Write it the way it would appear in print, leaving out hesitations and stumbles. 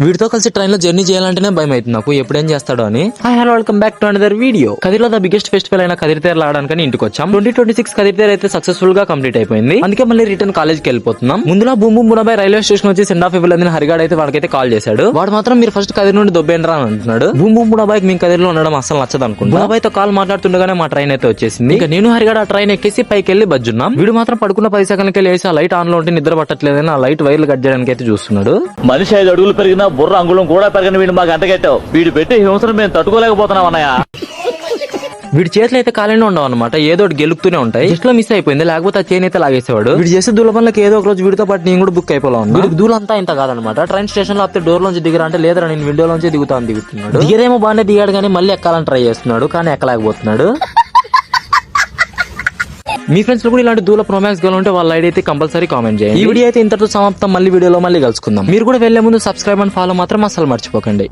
వీడితో కలిసి ట్రైన్ లో జర్నీ చేయాలంటేనే భయం అవుతుంది నాకు, ఎప్పుడేం చేస్తాడో అని. Hi hello, welcome back to another video. కదిర్లో ద బిగ్గెస్ట్ ఫెస్టివల్ అయిన కదిరితేరు ఆడడానికి ఇంటికి వచ్చాం. 2026 కదిరితేరు అయితే సక్సెస్ఫుల్ గా కంప్లీట్ అయిపోయింది. అందుకే మళ్ళీ రిటర్న్ కాలేజ్ కి వెళ్ళిపోతున్నాం. ముందులో బూమ్ బూమ్ మునబాయ్ రైల్వే స్టేషన్ వచ్చి సెండ్ ఆఫ్ ఇవ్వలేదని హరిగాడ్ అయితే వాడికైతే కాల్ చేశాడు. వాడు మాత్రం మీరు ఫస్ట్ కదిరి నుండి దొబ్బేండ్రా అని అంటున్నాడు. బూమ్ బూమ్ మునబాయ్ మేము కదిరిలో ఉండడం అసలు నచ్చదు అనుకుంటా. మునబాయ్ తో కాల్ మాట్లాడుతుండగానే మా ట్రైన్ అయితే వచ్చేసింది. ఇక నేను హరిగాడ్ ఆ ట్రైన్ ఎక్కేసి పైకి వెళ్లి బజ్జున్నాం. వీడు మాత్రం పడుకున్న 10 సెకండ్లకి లేసి ఆ లైట్ ఆన్ లో ఉంటే నిద్ర పట్టట్లేదని ఆ లైట్ వైర్లు కట్ చేయడానికి అయితే చూస్తున్నాడు. మనిషి 5 అడుగులు పెరిగినా బుర్ర అంగుళం కూడా పెరగని వీడు మాకు అంటగట్టావు. వీడు పెట్టి హింసను మేము తట్టుకోలేకపోతున్నాం అన్నయ్య. వీడి చేతులు అయితే కాలేనే ఉండవు అనమాట, ఏదో ఒకటి గెలుపుతూనే ఉంటాయి. జస్ట్ లో మిస్ అయిపోయింది, లేకపోతే ఆ చైన్ అయితే లాగేసేవాడు. వీడు చేసే దూల పనులకు ఏదో ఒక రోజు వీడితో పాటు నేను కూడా బుక్ అయిపోవాలి. వీడికి దూలంతా ఇంత కాదనమాట. ట్రైన్ స్టేషన్ లో ఆపితే డోర్ లోంచి దిగరా అంటే లేదరా నేను విండో లోంచి దిగుతున్నాడు. దిగేదేమో బాగానే దిగాడు కానీ మళ్ళీ ఎక్కాలని ట్రై చేస్తున్నాడు, కానీ ఎక్కలేకపోతున్నాడు. మీ ఫ్రెండ్స్ లో కూడా ఇలాంటి దూల ప్రోమాక్స్ గా ఉంటే వాళ్ళ ఐడి అయితే కంపల్సరీ కామెంట్ చేయండి. ఈ వీడియో అయితే ఇంతటితో సమాప్తం. మళ్ళీ వీడియోలో మళ్ళీ కలుసుకుందాం. మీరు కూడా వెళ్లే ముందు సబ్స్క్రైబ్ అండ్ ఫాలో మాత్రం అసలు మర్చిపోకండి.